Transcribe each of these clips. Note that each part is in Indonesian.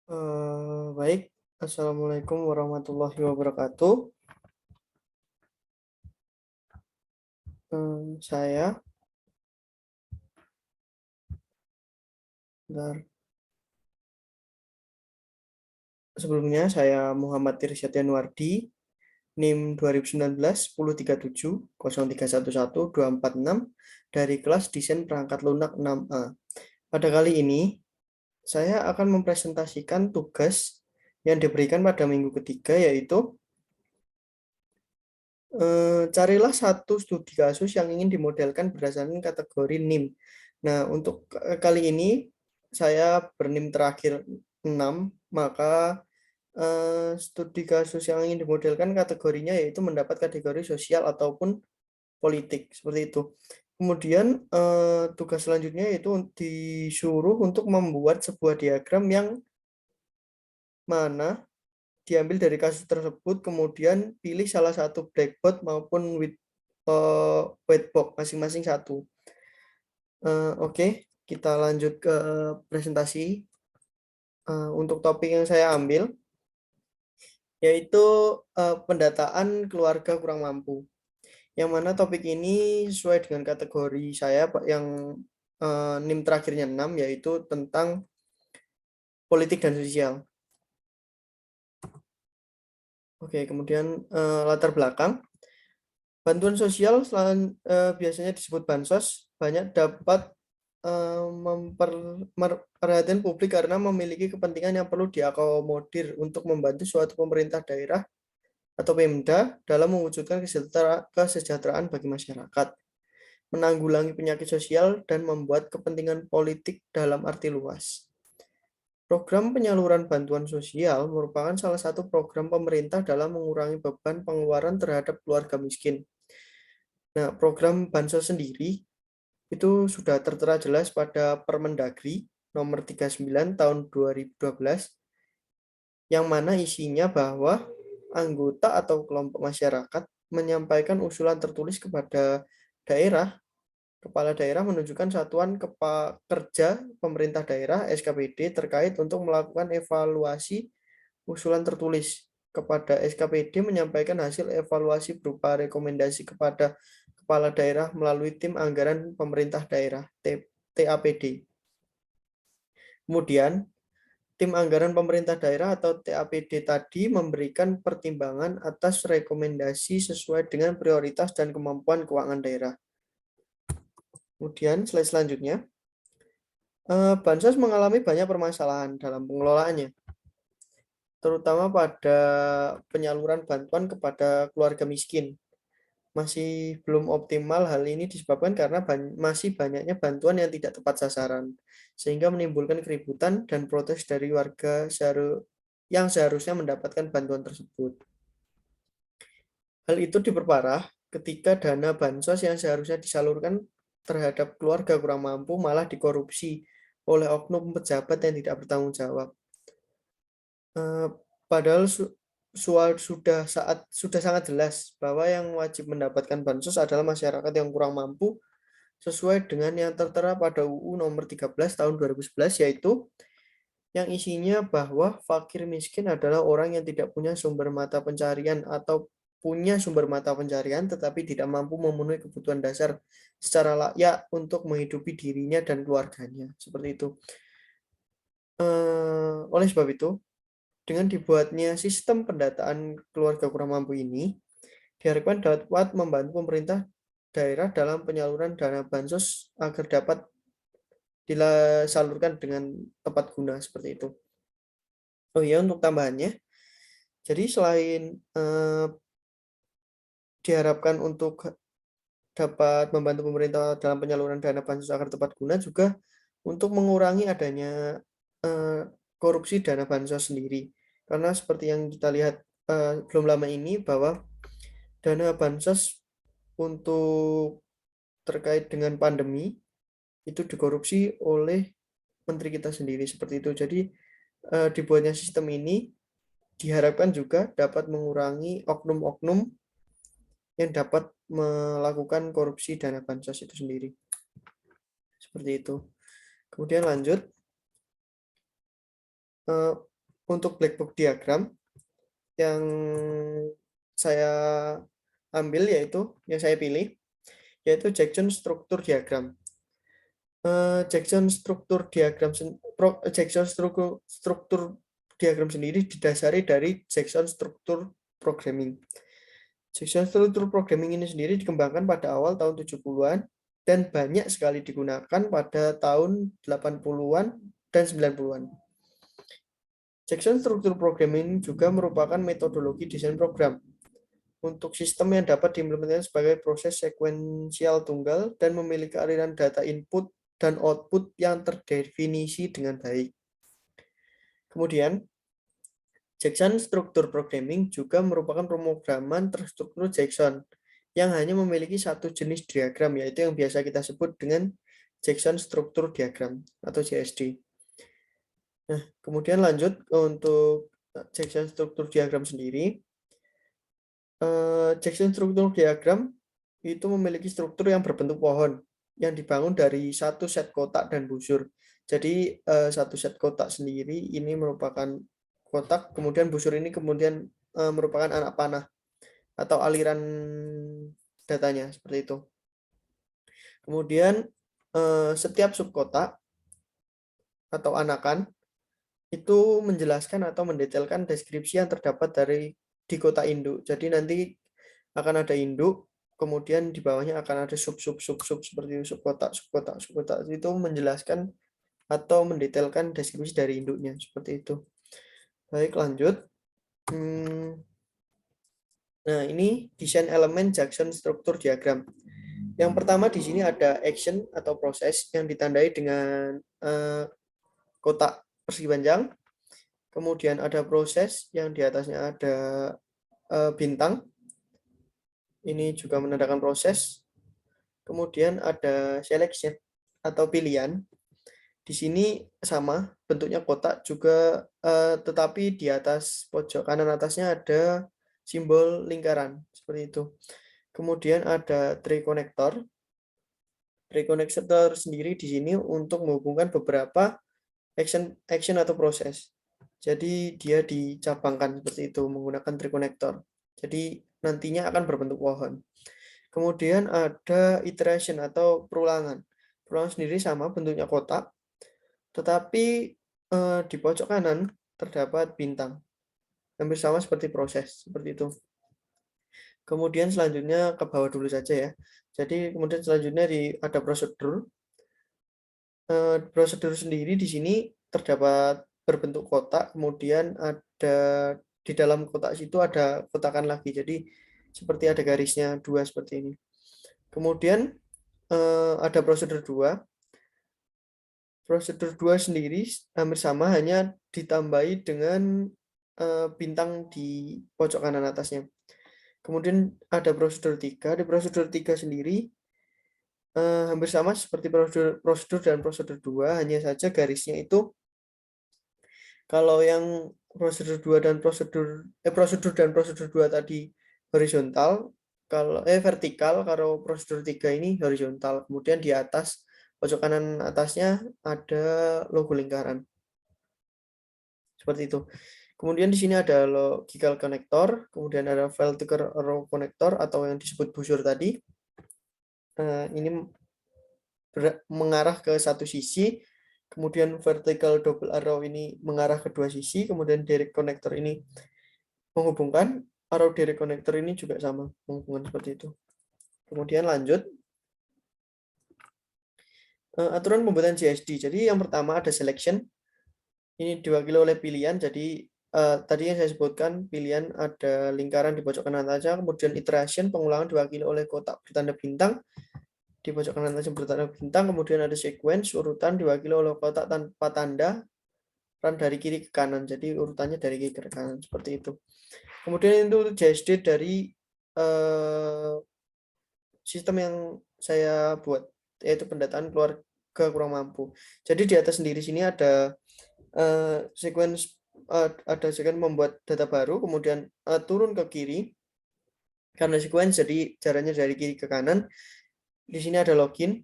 Baik, Assalamualaikum warahmatullahi wabarakatuh. Saya, bentar. Sebelumnya saya Muhammad Irsyad Yanwardi, NIM 2019 1037 0311 246 dari kelas Desain Perangkat Lunak 6A. Pada kali ini, saya akan mempresentasikan tugas yang diberikan pada minggu ketiga, yaitu carilah satu studi kasus yang ingin dimodelkan berdasarkan kategori NIM. Nah, untuk kali ini saya berNIM terakhir 6, maka studi kasus yang ingin dimodelkan kategorinya yaitu mendapat kategori sosial ataupun politik, seperti itu. Kemudian tugas selanjutnya yaitu disuruh untuk membuat sebuah diagram yang mana diambil dari kasus tersebut, kemudian pilih salah satu blackboard maupun whiteboard masing-masing satu. Oke, kita lanjut ke presentasi. Untuk topik yang saya ambil yaitu pendataan keluarga kurang mampu. Yang mana topik ini sesuai dengan kategori saya yang NIM terakhirnya 6, yaitu tentang politik dan sosial. Oke, kemudian latar belakang. Bantuan sosial biasanya disebut bansos, banyak dapat perhatian publik karena memiliki kepentingan yang perlu diakomodir untuk membantu suatu pemerintah daerah atau Pemda dalam mewujudkan kesejahteraan bagi masyarakat, menanggulangi penyakit sosial, dan membuat kepentingan politik dalam arti luas. Program penyaluran bantuan sosial merupakan salah satu program pemerintah dalam mengurangi beban pengeluaran terhadap keluarga miskin. Nah, program bansos sendiri itu sudah tertera jelas pada Permendagri nomor 39 tahun 2012, yang mana isinya bahwa anggota atau kelompok masyarakat menyampaikan usulan tertulis kepada daerah. Kepala daerah menunjukkan satuan kerja pemerintah daerah (SKPD) terkait untuk melakukan evaluasi usulan tertulis. Kepada SKPD menyampaikan hasil evaluasi berupa rekomendasi kepada kepala daerah melalui tim anggaran pemerintah daerah (TAPD). Kemudian tim anggaran pemerintah daerah atau TAPD tadi memberikan pertimbangan atas rekomendasi sesuai dengan prioritas dan kemampuan keuangan daerah. Kemudian slide selanjutnya, Bansos mengalami banyak permasalahan dalam pengelolaannya, terutama pada penyaluran bantuan kepada keluarga miskin. Masih belum optimal. Hal ini disebabkan karena masih banyaknya bantuan yang tidak tepat sasaran, sehingga menimbulkan keributan dan protes dari warga yang seharusnya mendapatkan bantuan tersebut. Hal itu diperparah ketika dana bansos yang seharusnya disalurkan terhadap keluarga kurang mampu malah dikorupsi oleh oknum pejabat yang tidak bertanggung jawab. Padahal sudah sangat jelas bahwa yang wajib mendapatkan bansos adalah masyarakat yang kurang mampu sesuai dengan yang tertera pada UU nomor 13 tahun 2011, yaitu yang isinya bahwa fakir miskin adalah orang yang tidak punya sumber mata pencarian atau punya sumber mata pencarian tetapi tidak mampu memenuhi kebutuhan dasar secara layak untuk menghidupi dirinya dan keluarganya. Seperti itu. Oleh sebab itu, dengan dibuatnya sistem pendataan keluarga kurang mampu ini, diharapkan dapat membantu pemerintah daerah dalam penyaluran dana bansos agar dapat disalurkan dengan tepat guna, seperti itu. Oh iya, untuk tambahannya, jadi selain diharapkan untuk dapat membantu pemerintah dalam penyaluran dana bansos agar tepat guna, juga untuk mengurangi adanya korupsi dana bansos sendiri. Karena seperti yang kita lihat belum lama ini bahwa dana bansos untuk terkait dengan pandemi itu dikorupsi oleh menteri kita sendiri, seperti itu. Jadi dibuatnya sistem ini diharapkan juga dapat mengurangi oknum-oknum yang dapat melakukan korupsi dana bansos itu sendiri. Seperti itu. Kemudian lanjut. untuk black box diagram yang saya ambil yang saya pilih yaitu Jackson struktur diagram. Jackson struktur diagram sendiri didasari dari Jackson struktur programming. Jackson struktur programming ini sendiri dikembangkan pada awal tahun 70-an dan banyak sekali digunakan pada tahun 80-an dan 90-an. Jackson struktur programming juga merupakan metodologi desain program untuk sistem yang dapat diimplementasikan sebagai proses sekuensial tunggal dan memiliki aliran data input dan output yang terdefinisi dengan baik. Kemudian, Jackson struktur programming juga merupakan pemrograman terstruktur Jackson yang hanya memiliki satu jenis diagram, yaitu yang biasa kita sebut dengan Jackson struktur diagram atau JSD. Nah, kemudian lanjut untuk Jackson struktur diagram sendiri. Jackson struktur diagram itu memiliki struktur yang berbentuk pohon yang dibangun dari satu set kotak dan busur. Jadi satu set kotak sendiri ini merupakan kotak, kemudian busur ini kemudian merupakan anak panah atau aliran datanya seperti itu. Kemudian setiap subkotak atau anakan itu menjelaskan atau mendetailkan deskripsi yang terdapat di kotak induk. Jadi nanti akan ada induk, kemudian di bawahnya akan ada sub seperti subkotak itu menjelaskan atau mendetailkan deskripsi dari induknya seperti itu. Baik, lanjut. Nah, ini desain elemen Jackson struktur diagram. Yang pertama di sini ada action atau proses yang ditandai dengan kotak persegi panjang. Kemudian ada proses yang di atasnya ada bintang. Ini juga menandakan proses. Kemudian ada selection atau pilihan. Di sini sama bentuknya kotak juga, tetapi di atas pojok kanan atasnya ada simbol lingkaran seperti itu. Kemudian ada tree connector. Tree connector sendiri di sini untuk menghubungkan beberapa action atau proses. Jadi dia dicabangkan seperti itu menggunakan tree connector. Jadi nantinya akan berbentuk pohon. Kemudian ada iteration atau perulangan. Perulangan sendiri sama bentuknya kotak, tetapi di pojok kanan terdapat bintang. Hampir sama seperti proses, seperti itu. Kemudian selanjutnya ke bawah dulu saja ya. Jadi kemudian selanjutnya ada prosedur. Prosedur sendiri di sini terdapat berbentuk kotak, kemudian ada di dalam kotak situ ada kotakan lagi. Jadi seperti ada garisnya dua seperti ini. Kemudian ada prosedur 2. Prosedur 2 sendiri hampir sama, hanya ditambahi dengan bintang di pojok kanan atasnya. Kemudian ada prosedur 3. Di prosedur 3 sendiri hampir sama seperti prosedur dan prosedur 2, hanya saja garisnya itu kalau yang prosedur 2 dan prosedur dan prosedur 2 tadi horizontal, kalau vertikal, kalau prosedur 3 ini horizontal. Kemudian di atas pojok kanan atasnya ada logo lingkaran. Seperti itu. Kemudian di sini ada logical connector, kemudian ada file ticker arrow connector atau yang disebut busur tadi. Ini mengarah ke satu sisi, kemudian vertical double arrow ini mengarah ke dua sisi, kemudian direct connector ini menghubungkan, arrow direct connector ini juga sama, menghubungkan seperti itu. Kemudian lanjut. Aturan pembuatan JSD. Jadi yang pertama ada selection. Ini diwakili oleh pilihan. Jadi tadi yang saya sebutkan, pilihan ada lingkaran di pojok kanan atas, kemudian iteration, pengulangan diwakili oleh kotak bertanda bintang di pojok kanan atas bertanda bintang, kemudian ada sequence, urutan diwakili oleh kotak tanpa tanda, dari kiri ke kanan. Jadi urutannya dari kiri ke kanan seperti itu. Kemudian itu JSD dari sistem yang saya buat, yaitu pendataan keluarga kurang mampu. Jadi di atas sendiri sini ada sequence membuat data baru, kemudian turun ke kiri karena sequence, jadi caranya dari kiri ke kanan. Di sini ada login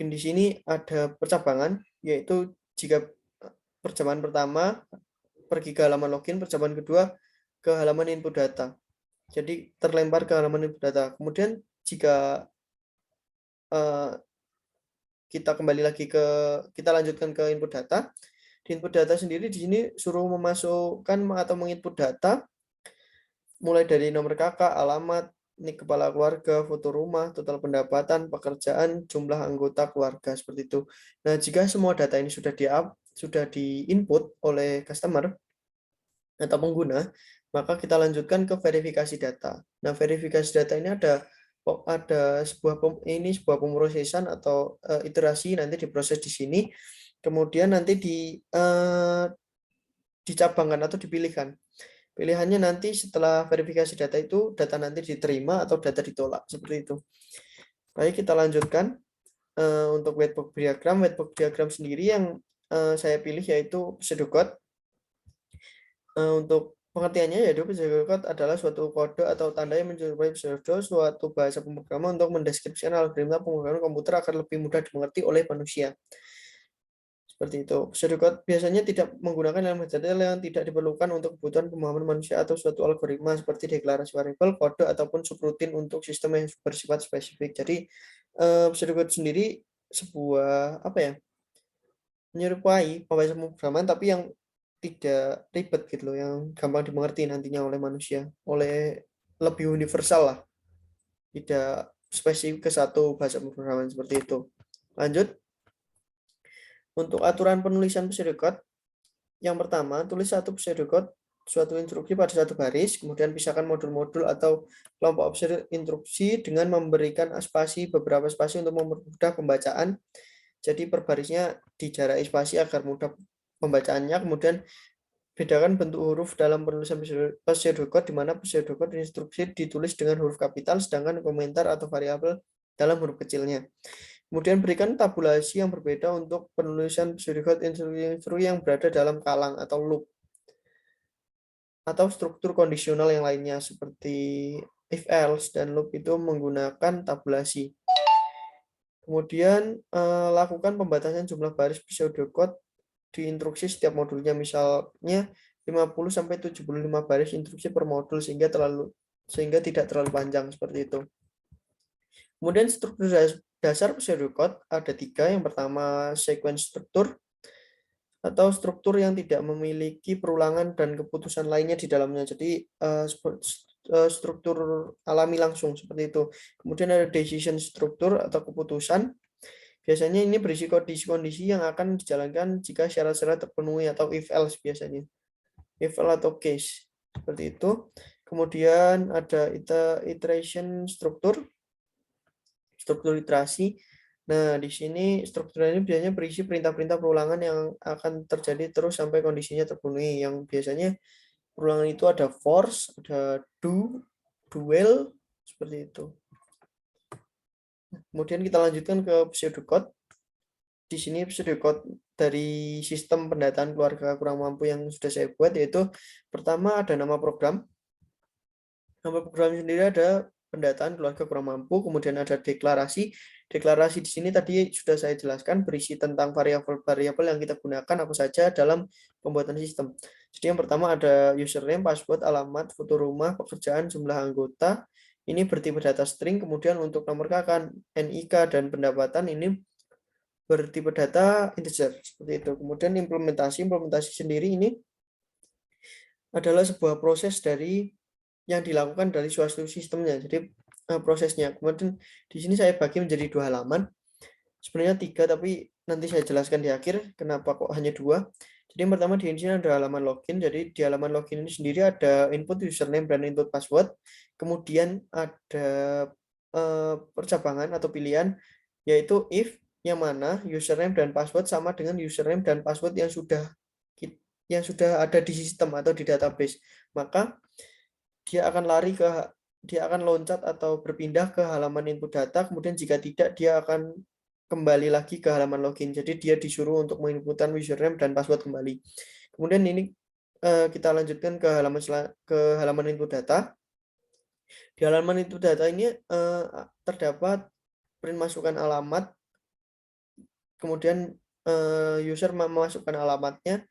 di sini ada percabangan, yaitu jika percobaan pertama pergi ke halaman login, percobaan kedua ke halaman input data. Jadi terlempar ke halaman input data. Kemudian jika kita kembali lagi kita lanjutkan ke input data. Di input data sendiri di sini suruh memasukkan atau menginput data mulai dari nomor kakak, alamat, nik kepala keluarga, foto rumah, total pendapatan, pekerjaan, jumlah anggota keluarga seperti itu. Nah, jika semua data ini sudah di-input oleh customer atau pengguna, maka kita lanjutkan ke verifikasi data. Nah, verifikasi data ini ada sebuah pemrosesan atau iterasi nanti diproses di sini, kemudian nanti dicabangkan atau dipilihkan. Pilihannya nanti setelah verifikasi data itu, data nanti diterima atau data ditolak, seperti itu. Baik, kita lanjutkan untuk whitebox diagram. Whitebox diagram sendiri yang saya pilih yaitu pseudocode. Untuk pengertiannya, yaitu pseudocode adalah suatu kode atau tanda yang menyerupai pseudo, suatu bahasa pemrograman untuk mendeskripsikan algoritma pemrograman komputer agar lebih mudah dimengerti oleh manusia. Seperti itu. Pseudocode biasanya tidak menggunakan elemen detail yang tidak diperlukan untuk kebutuhan pemahaman manusia atau suatu algoritma seperti deklarasi variabel, kode, ataupun subrutin untuk sistem yang bersifat spesifik. Jadi, pseudocode sendiri sebuah menyerupai pembahasan pemrograman tapi yang tidak ribet gitu loh, yang gampang dimengerti nantinya oleh manusia, lebih universal lah, tidak spesifik ke satu bahasa pemrograman seperti itu. Lanjut. Untuk aturan penulisan pseudocode, yang pertama, tulis satu pseudocode, suatu instruksi pada satu baris, kemudian pisahkan modul-modul atau kelompok instruksi dengan memberikan beberapa spasi untuk mempermudah pembacaan. Jadi per barisnya dijaraki spasi agar mudah pembacaannya. Kemudian bedakan bentuk huruf dalam penulisan pseudocode, di mana pseudocode instruksi ditulis dengan huruf kapital, sedangkan komentar atau variabel dalam huruf kecilnya. Kemudian berikan tabulasi yang berbeda untuk penulisan pseudocode instruksi yang berada dalam kalang atau loop, atau struktur kondisional yang lainnya seperti if else dan loop itu menggunakan tabulasi. Kemudian lakukan pembatasan jumlah baris pseudocode di instruksi setiap modulnya, misalnya 50-75 baris instruksi per modul sehingga tidak terlalu panjang seperti itu. Kemudian struktur dasar pseudocode ada 3. Yang pertama sequence struktur atau struktur yang tidak memiliki perulangan dan keputusan lainnya di dalamnya. Jadi struktur alami langsung seperti itu. Kemudian ada decision struktur atau keputusan. Biasanya ini berisi kondisi-kondisi yang akan dijalankan jika syarat-syarat terpenuhi atau if else biasanya. If else atau case. Seperti itu. Kemudian ada iteration struktur iterasi. Nah, di sini struktur ini biasanya berisi perintah-perintah perulangan yang akan terjadi terus sampai kondisinya terpenuhi. Yang biasanya perulangan itu ada force, ada do, duel, seperti itu. Kemudian kita lanjutkan ke pseudocode. Di sini pseudocode dari sistem pendataan keluarga kurang mampu yang sudah saya buat, yaitu pertama ada nama program. Nama program sendiri ada pendataan keluarga kurang mampu, kemudian ada deklarasi. Deklarasi di sini tadi sudah saya jelaskan berisi tentang variabel-variabel yang kita gunakan apa saja dalam pembuatan sistem. Jadi yang pertama ada username, password, alamat, foto rumah, pekerjaan, jumlah anggota. Ini bertipe data string, kemudian untuk nomor kakak, NIK, dan pendapatan ini bertipe data integer seperti itu. Kemudian implementasi sendiri ini adalah sebuah proses yang dilakukan dari suatu sistemnya. Jadi prosesnya. Kemudian di sini saya bagi menjadi 2 halaman. Sebenarnya 3, tapi nanti saya jelaskan di akhir kenapa kok hanya 2. Jadi yang pertama di sini ada halaman login. Jadi di halaman login ini sendiri ada input username dan input password. Kemudian ada percabangan atau pilihan, yaitu if yang mana username dan password sama dengan username dan password yang sudah ada di sistem atau di database. Maka dia akan loncat atau berpindah ke halaman input data, kemudian jika tidak dia akan kembali lagi ke halaman login. Jadi dia disuruh untuk menginputkan username dan password kembali. Kemudian ini kita lanjutkan ke halaman input data. Di halaman input data ini terdapat print masukkan alamat, kemudian user memasukkan alamatnya.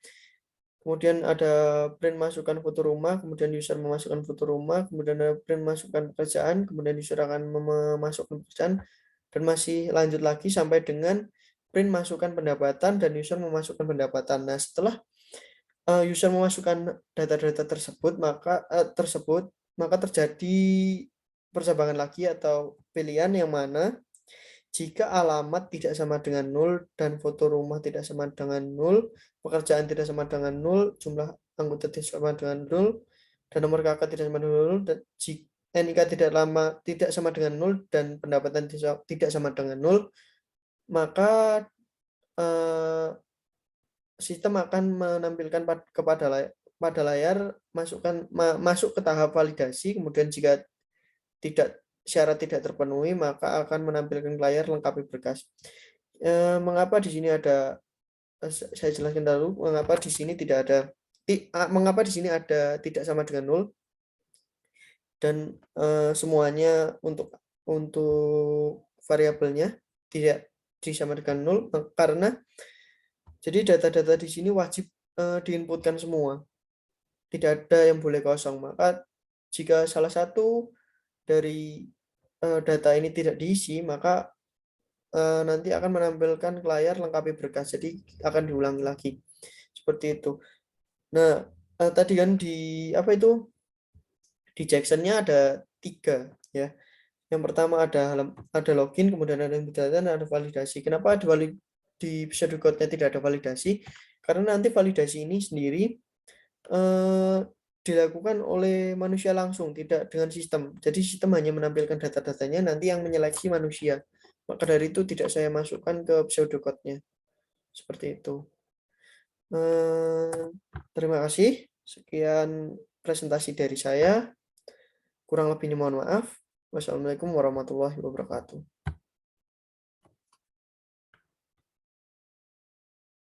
Kemudian ada print masukkan foto rumah, kemudian user memasukkan foto rumah, kemudian ada print masukkan pekerjaan, kemudian user akan memasukkan pekerjaan, dan masih lanjut lagi sampai dengan print masukkan pendapatan dan user memasukkan pendapatan. Nah, setelah user memasukkan data-data tersebut, maka terjadi percabangan lagi atau pilihan yang mana jika alamat tidak sama dengan 0 dan foto rumah tidak sama dengan 0, pekerjaan tidak sama dengan 0, jumlah anggota tidak sama dengan 0, dan nomor kakak tidak sama dengan 0, dan jika NIK tidak sama dengan 0 dan pendapatan tidak sama dengan 0, maka sistem akan menampilkan pada layar masuk ke tahap validasi, kemudian jika syarat tidak terpenuhi, maka akan menampilkan layar lengkapi berkas. Mengapa di sini ada, saya jelaskan dulu mengapa di sini ada tidak sama dengan 0 dan semuanya untuk variabelnya tidak sama dengan 0, karena jadi data-data di sini wajib diinputkan semua, tidak ada yang boleh kosong. Maka jika salah satu dari data ini tidak diisi, maka nanti akan menampilkan ke layar lengkapi berkas, jadi akan diulangi lagi seperti itu. Nah, tadi kan di Jackson-nya ada 3 ya. Yang pertama ada login, kemudian ada dan ada validasi. Kenapa di pseudocode-nya tidak ada validasi? Karena nanti validasi ini sendiri dilakukan oleh manusia langsung, tidak dengan sistem. Jadi sistem hanya menampilkan data-datanya, nanti yang menyeleksi manusia. Maka dari itu tidak saya masukkan ke pseudocode-nya. Seperti itu. Terima kasih. Sekian presentasi dari saya. Kurang lebihnya mohon maaf. Wassalamualaikum warahmatullahi wabarakatuh.